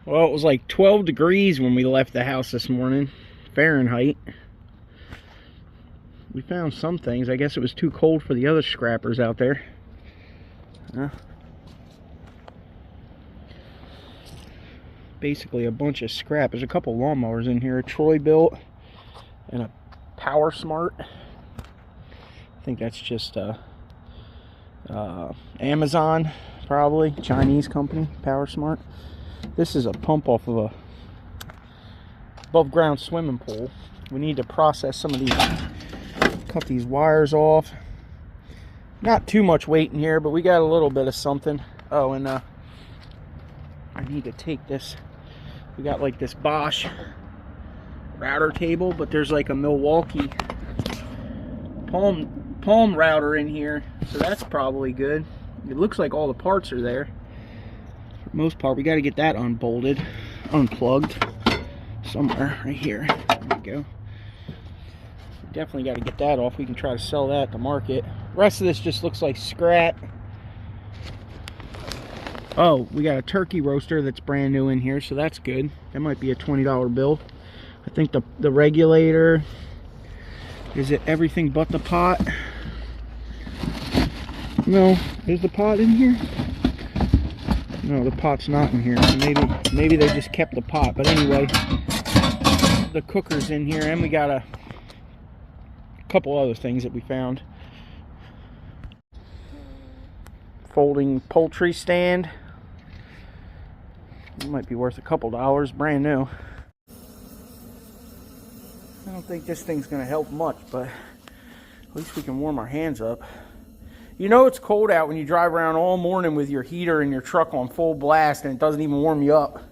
Well, it was like 12 degrees when we left the house this morning, Fahrenheit. We found some things. I guess it was too cold for the other scrappers out there. Basically a bunch of scrap. There's a couple lawnmowers in here, a Troy-Bilt and a Power Smart. I think that's just Amazon, probably, Chinese company, Power Smart. This is a pump off of a above ground swimming pool. We need to process some of these, cut these wires off. Not too much weight in here, but we got a little bit of something. Oh, and I need to take this. We got like this Bosch router table, but there's like a Milwaukee Palm router in here, so that's probably good. It looks like all the parts are there. For the most part, we got to get that unbolted, unplugged somewhere right here. There we go. Definitely got to get that off. We can try to sell that at the market. The rest of this just looks like scrap. Oh, we got a turkey roaster that's brand new in here, so that's good. That might be a $20 bill. I think the regulator, is it everything but the pot? No, is the pot in here? No, the pot's not in here. So maybe they just kept the pot. But anyway, the cooker's in here, and we got a couple other things that we found. Folding poultry stand. It might be worth a couple dollars, brand new. I don't think this thing's gonna help much, but at least we can warm our hands up. You know it's cold out when you drive around all morning with your heater in your truck on full blast and it doesn't even warm you up.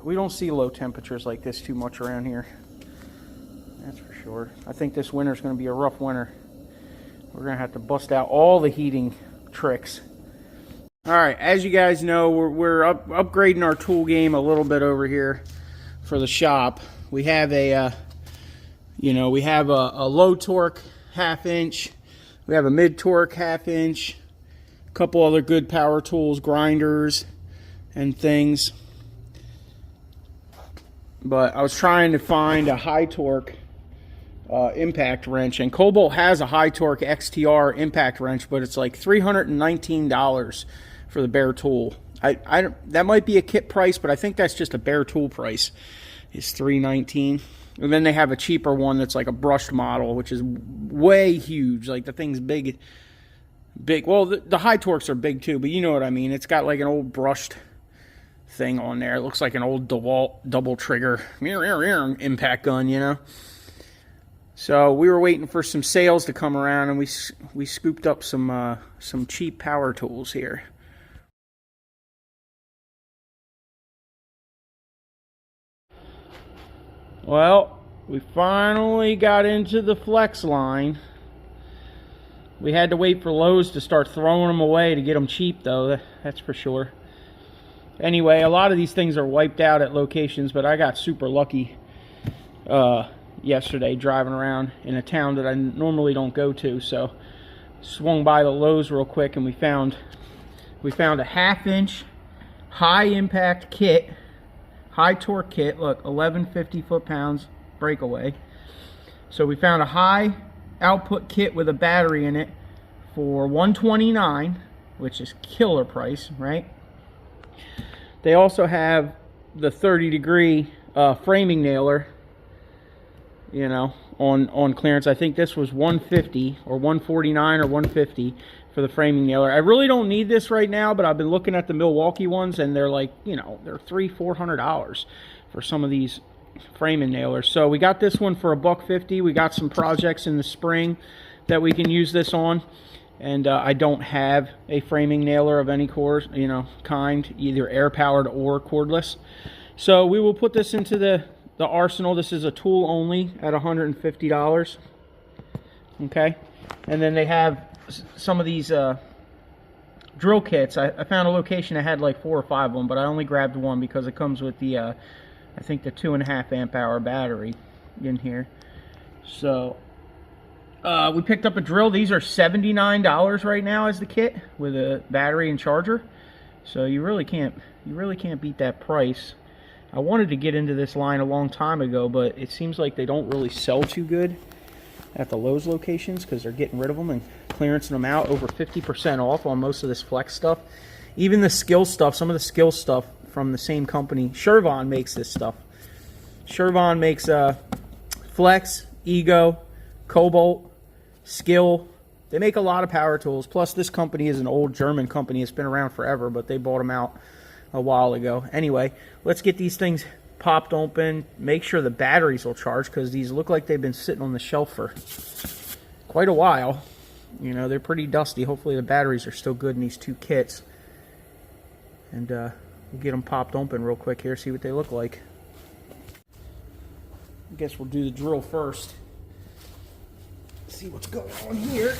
We don't see low temperatures like this too much around here. That's for sure. I think this winter's gonna be a rough winter. We're gonna have to bust out all the heating tricks. All right, as you guys know, we're upgrading our tool game a little bit over here for the shop. We have a, we have a low torque 1/2 inch. We have a mid torque 1/2 inch. A couple other good power tools, grinders, and things. But I was trying to find a high torque impact wrench, and Kobalt has a high torque XTR impact wrench, but it's like $319 for the bare tool. That might be a kit price, but I think that's just a bare tool price. It's $319. And then they have a cheaper one that's like a brushed model, which is way huge. Like the thing's big. Well, the high torques are big too, but you know what I mean. It's got like an old brushed thing on there. It looks like an old DeWalt double trigger impact gun, you know. So we were waiting for some sales to come around, and we scooped up some cheap power tools here. Well, we finally got into the Flex line. We had to wait for Lowe's to start throwing them away to get them cheap, though. That's for sure. Anyway, a lot of these things are wiped out at locations, but I got super lucky yesterday driving around in a town that I normally don't go to. So swung by the Lowe's real quick, and we found a 1/2 inch high impact kit. High torque kit, look, 1150 foot-pounds breakaway. So we found a high output kit with a battery in it for $129, which is killer price, right? They also have the 30-degree framing nailer, you know, on clearance. I think this was $150 or $149 or $150 for the framing nailer. I really don't need this right now, but I've been looking at the Milwaukee ones, and they're like, you know, they're $300-400 for some of these framing nailers. So we got this one for $150. We got some projects in the spring that we can use this on, and I don't have a framing nailer of any kind, either air powered or cordless. So we will put this into the arsenal. This is a tool only at $150. Okay, and then they have some of these drill kits. I found a location that had like 4 or 5 of them, but I only grabbed one because it comes with the I think the 2.5 amp hour battery in here. So we picked up a drill. These are $79 right now as the kit with a battery and charger. So you really can't beat that price. I wanted to get into this line a long time ago, but it seems like they don't really sell too good at the Lowe's locations because they're getting rid of them and clearancing them out. Over 50% off on most of this Flex stuff. Even the Skill stuff, some of the Skill stuff from the same company. Shervon makes this stuff. Shervon makes Flex, Ego, Cobalt, Skill. They make a lot of power tools. Plus, this company is an old German company. It's been around forever, but they bought them out a while ago. Anyway, let's get these things popped open. Make sure the batteries will charge because these look like they've been sitting on the shelf for quite a while. You know, they're pretty dusty. Hopefully the batteries are still good in these two kits. And we'll get them popped open real quick here, see what they look like. I guess we'll do the drill first. See what's going on here.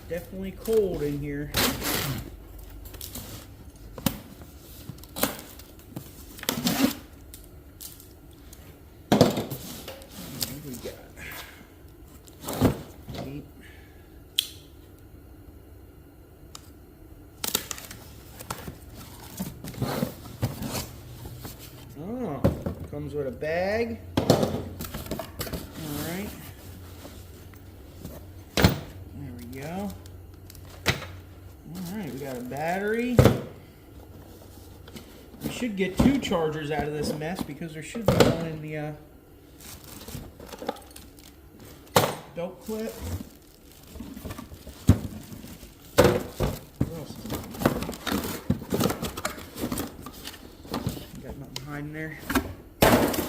Definitely cold in here. What we got? 8. Oh, comes with a bag. Alright. There we go. Alright, we got a battery. We should get 2 chargers out of this mess because there should be one in the belt clip. What else is there? Got nothing hiding there. Alright.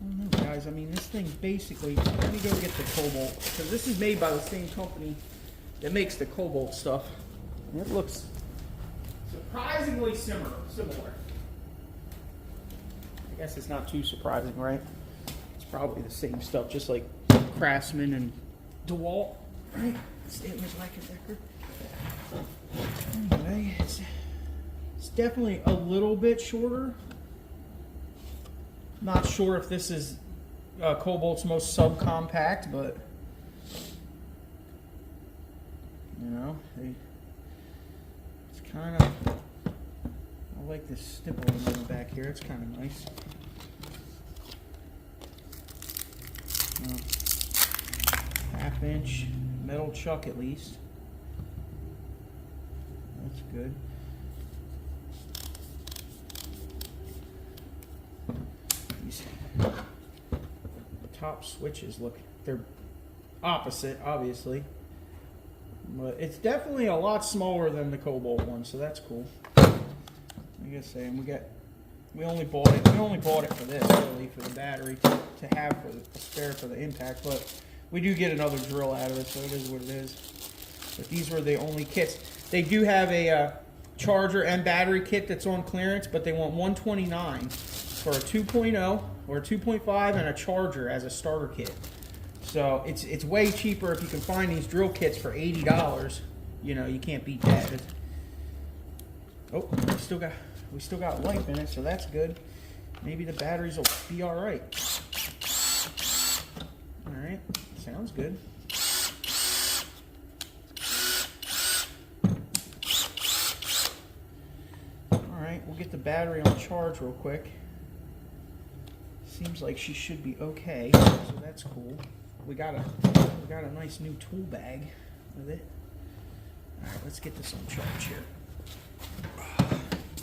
I don't know, guys. I mean, this thing basically... Let me go get the Cobalt. Because this is made by the same company that makes the Cobalt stuff. And it looks surprisingly similar. I guess it's not too surprising, right? It's probably the same stuff, just like Craftsman and DeWalt, right? Stanley Black & Decker. Anyway, it's definitely a little bit shorter. Not sure if this is Cobalt's most subcompact, but you know, it's kind of. I like this stipple on the back here. It's kind of nice. Half-inch metal chuck at least. That's good. These top switches look, they're opposite, obviously. But it's definitely a lot smaller than the Cobalt one, so that's cool. I guess saying we only bought it for this, really, for the battery to have for the spare for the impact, but we do get another drill out of it, so it is what it is. But these were the only kits. They do have a charger and battery kit that's on clearance, but they want $129 for a 2.0 or a 2.5 and a charger as a starter kit. So it's way cheaper if you can find these drill kits for $80. You know, you can't beat that. Oh, we still got life in it, so that's good. Maybe the batteries will be all right. All right, sounds good. All right, we'll get the battery on charge real quick. Seems like she should be okay, so that's cool. We got a nice new tool bag with it. All right, let's get this on charge here.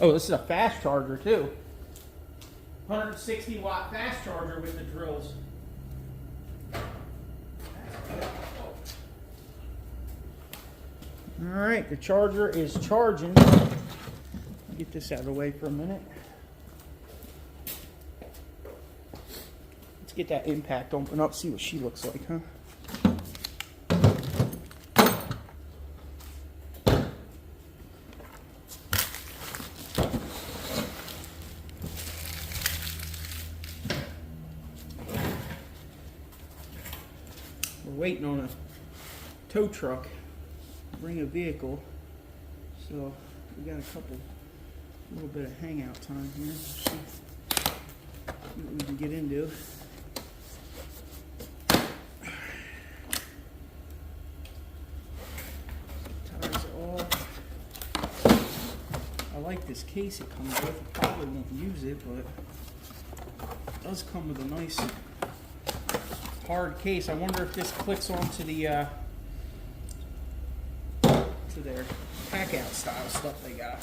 Oh, this is a fast charger too. 160 watt fast charger with the drills. All right, the charger is charging. Get this out of the way for a minute. Let's get that impact open up, see what she looks like, huh? Waiting on a tow truck to bring a vehicle, so we got a little bit of hangout time here. See what we can get into. Ties off. I like this case it comes with. I probably won't use it, but it does come with a nice hard case. I wonder if this clicks onto the to their pack out style stuff they got.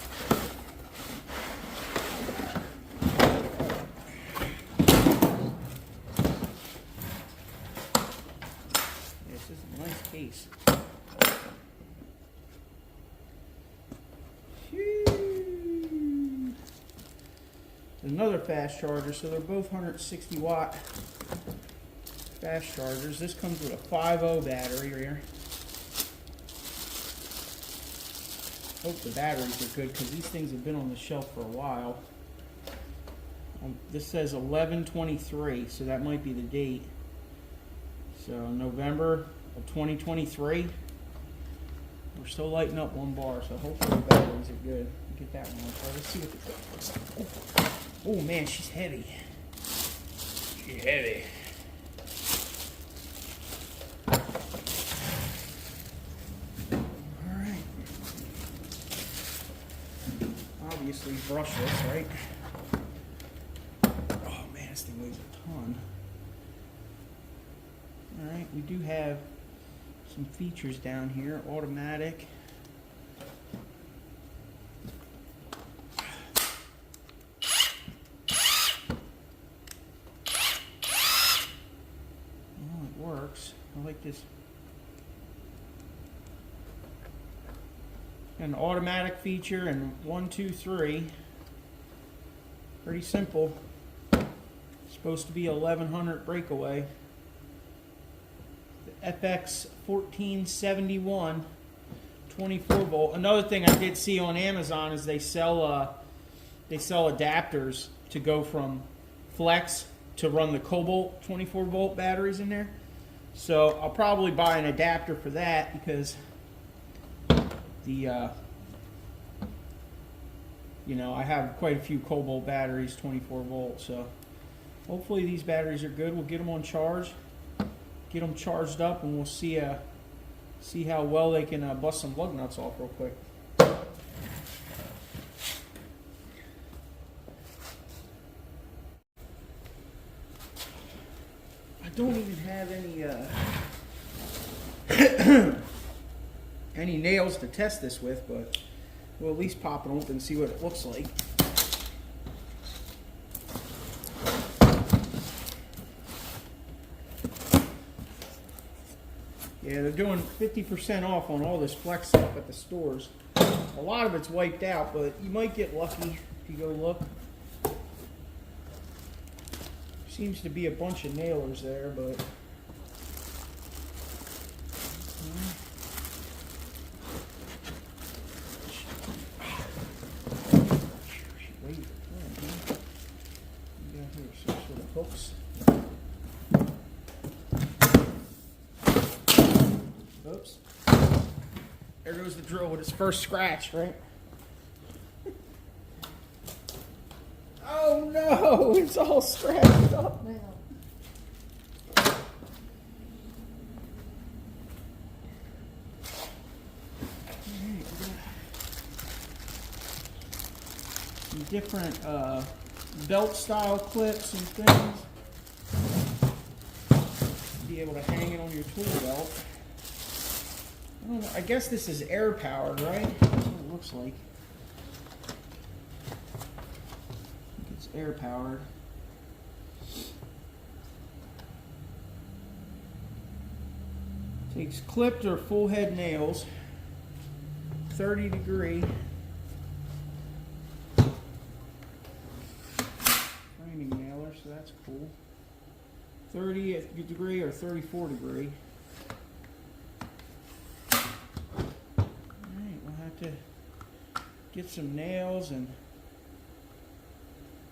This is a nice case. Another fast charger, so they're both 160 watt fast chargers. This comes with a 5.0 battery here. Hope the batteries are good because these things have been on the shelf for a while. This says 11/23, so that might be the date. So November of 2023. We're still lighting up one bar, so hopefully the batteries are good. Get that one on. Let's see what the truck looks like. Oh man, she's heavy. She's heavy. Alright. Obviously brushless, right? Oh man, this thing weighs a ton. Alright, we do have some features down here. Automatic. Works. I like this. An automatic feature and 1, 2, 3. Pretty simple. Supposed to be 1100 breakaway. The FX 1471 24 volt. Another thing I did see on Amazon is they sell adapters to go from flex to run the Cobalt 24 volt batteries in there. So I'll probably buy an adapter for that because the you know, I have quite a few Cobalt batteries 24 volt, so hopefully these batteries are good. We'll get them on charge, get them charged up, and we'll see how well they can bust some lug nuts off real quick. I don't even have any nails to test this with, but we'll at least pop it open and see what it looks like. Yeah, they're doing 50% off on all this Flex stuff at the stores. A lot of it's wiped out, but you might get lucky if you go look. Seems to be a bunch of nailers there, but hooks. Oops. There goes the drill with its first scratch, right? Oh no, it's all scratched up now. Some different belt style clips and things. Be able to hang it on your tool belt. I don't know, I guess this is air powered, right? That's what it looks like. It's air powered. Takes clipped or full head nails, 30 degree framing nailer, so that's cool. 30 degree or 34 degree. Alright, we'll have to get some nails and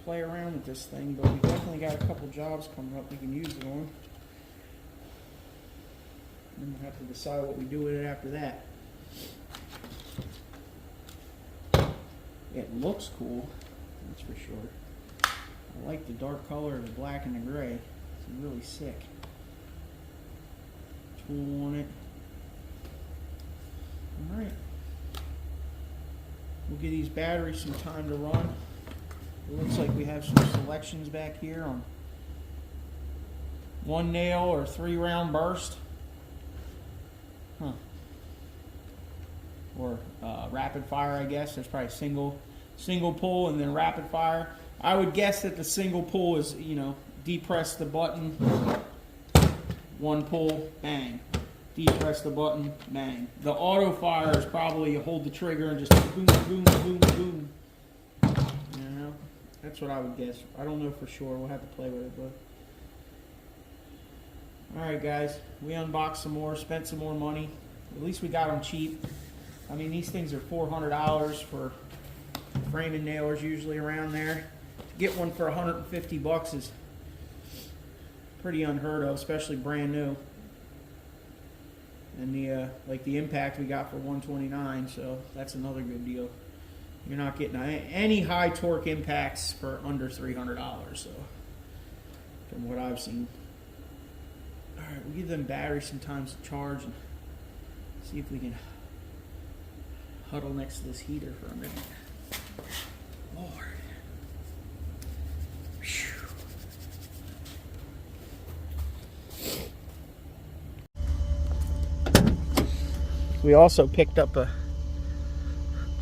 play around with this thing, but we definitely got a couple jobs coming up we can use it on. And then we'll have to decide what we do with it after that. It looks cool, that's for sure. I like the dark color of the black and the gray. It's really sick. Tool on it. Alright. We'll give these batteries some time to run. It looks like we have some selections back here on 1 nail or 3 round burst. Huh. Or rapid fire, I guess. There's probably single pull and then rapid fire. I would guess that the single pull is, you know, depress the button, 1 pull, bang. Depress the button, bang. The auto fire is probably you hold the trigger and just boom, boom, boom, boom. You know, that's what I would guess. I don't know for sure. We'll have to play with it, but. Alright guys, we unboxed some more, spent some more money. At least we got them cheap. I mean, these things are $400 for framing nailers, usually around there. To get one for 150 bucks is pretty unheard of, especially brand new. And the like the Impact we got for 129, so that's another good deal. You're not getting any high torque impacts for under $300, so from what I've seen. Alright, we'll give them batteries sometimes to charge and see if we can huddle next to this heater for a minute. Lord. Whew. We also picked up a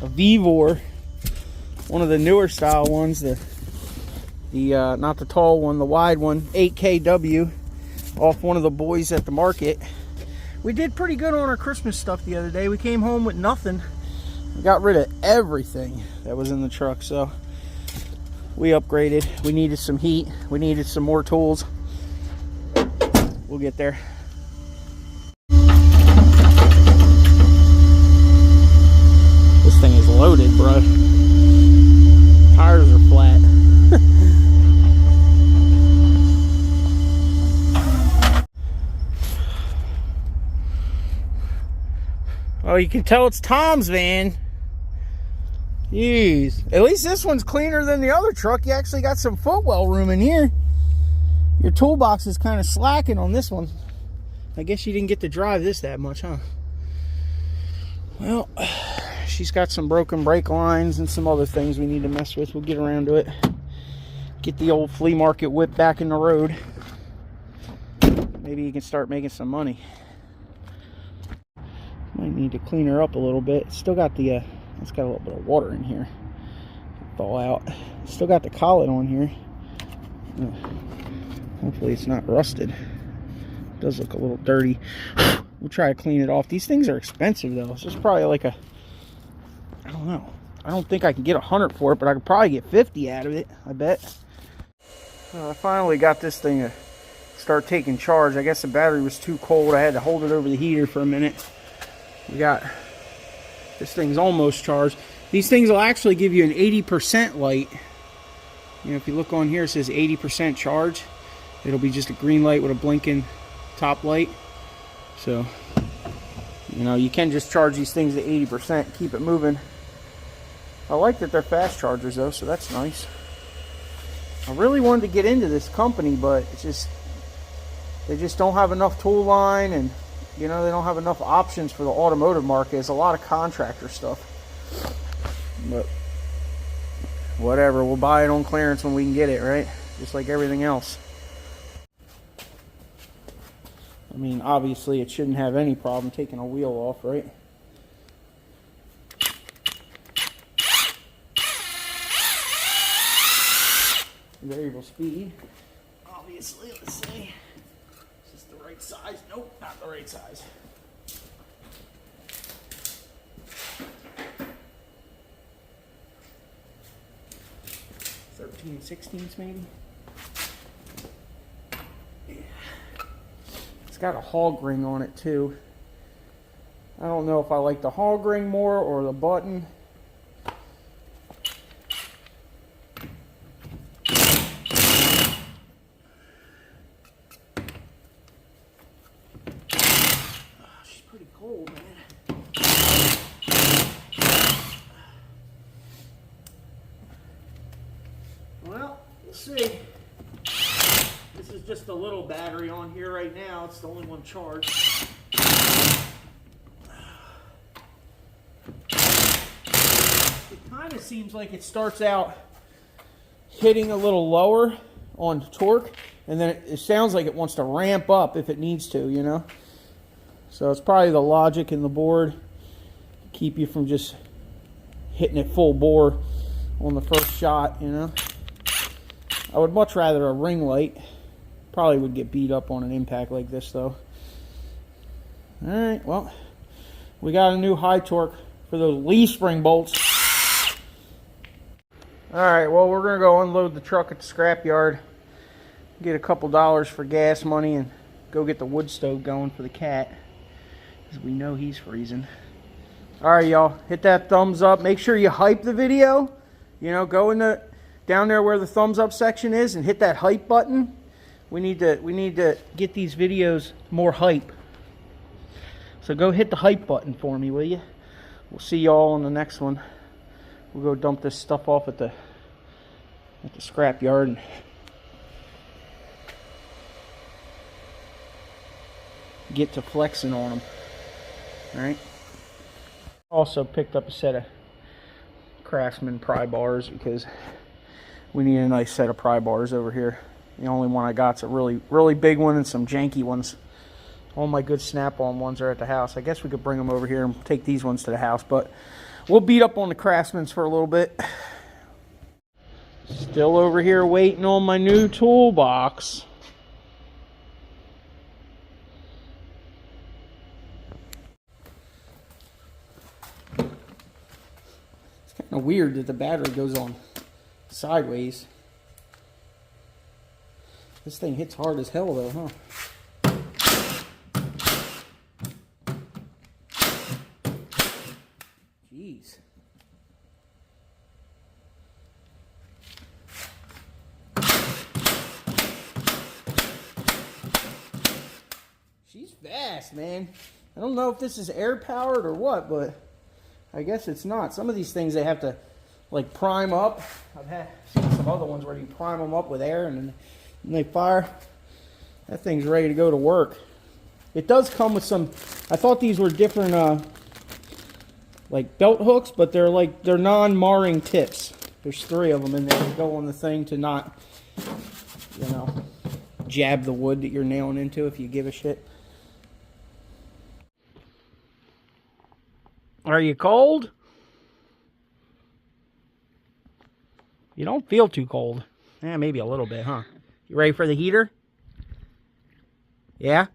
Vevor, one of the newer style ones, the not the tall one, the wide one, 8KW, off one of the boys at the market. We did pretty good on our Christmas stuff the other day. We came home with nothing. We got rid of everything that was in the truck, so we upgraded. We needed some heat. We needed some more tools. We'll get there. This thing is loaded, bro. Tires are flat. Oh, you can tell it's Tom's van. Jeez. At least this one's cleaner than the other truck. You actually got some footwell room in here. Your toolbox is kind of slacking on this one. I guess you didn't get to drive this that much, huh? Well, she's got some broken brake lines and some other things we need to mess with. We'll get around to it. Get the old flea market whip back in the road. Maybe you can start making some money. Might need to clean her up a little bit. Still got the, it's got a little bit of water in here. Thaw out. Still got the collet on here. Hopefully it's not rusted. It does look a little dirty. We'll try to clean it off. These things are expensive though. It's just probably like a, I don't know. I don't think I can get 100 for it, but I could probably get 50 out of it, I bet. I finally got this thing to start taking charge. I guess the battery was too cold. I had to hold it over the heater for a minute. We got, this thing's almost charged. These things will actually give you an 80% light. You know, if you look on here, it says 80% charge. It'll be just a green light with a blinking top light. So, you know, you can just charge these things at 80%, keep it moving. I like that they're fast chargers though, so that's nice. I really wanted to get into this company, but it's just, they just don't have enough tool line, and you know, they don't have enough options for the automotive market. It's a lot of contractor stuff. But whatever, we'll buy it on clearance when we can get it, right? Just like everything else. I mean, obviously it shouldn't have any problem taking a wheel off, right? Variable speed. Obviously, let's see. Is this the right size? Nope, not the right size. Thirteen sixteenths maybe. Yeah. It's got a hog ring on it too. I don't know if I like the hog ring more or the button. Cold, man. Well, we'll see. see. This is just a little battery on here right now. It's the only one charged. It kind of seems like it starts out hitting a little lower on torque, and then it sounds like it wants to ramp up if it needs to, you know. So it's probably the logic in the board to keep you from just hitting it full bore on the first shot, you know. I would much rather a ring light. Probably would get beat up on an impact like this though. Alright, well, we got a new high torque for those Lee spring bolts. Alright, well, we're going to go unload the truck at the scrapyard, get a couple dollars for gas money, and go get the wood stove going for the cat, because we know he's freezing. Alright, y'all, hit that thumbs up. Make sure you hype the video. You know, go in the down there where the thumbs up section is and hit that hype button. We need to get these videos more hype. So go hit the hype button for me, will you? We'll see y'all on the next one. We'll go dump this stuff off at the scrap yard and get to flexing on them. All right. Also picked up a set of Craftsman pry bars because we need a nice set of pry bars over here. The only one I got's a really big one and some janky ones. All my good Snap-on ones are at the house. I guess we could bring them over here and take these ones to the house, but we'll beat up on the Craftsmans for a little bit. Still over here waiting on my new toolbox. It's kind of weird that the battery goes on sideways. This thing hits hard as hell though, huh? Jeez. She's fast, man. I don't know if this is air powered or what, but I guess it's not. Some of these things they have to like prime up. I've seen some other ones where you prime them up with air and then they fire. That thing's ready to go to work. It does come with some, I thought these were different like belt hooks, but they're non-marring tips. There's 3 of them in there to go on the thing to not, you know, jab the wood that you're nailing into if you give a shit. Are you cold? You don't feel too cold. Maybe a little bit, huh? You ready for the heater? Yeah?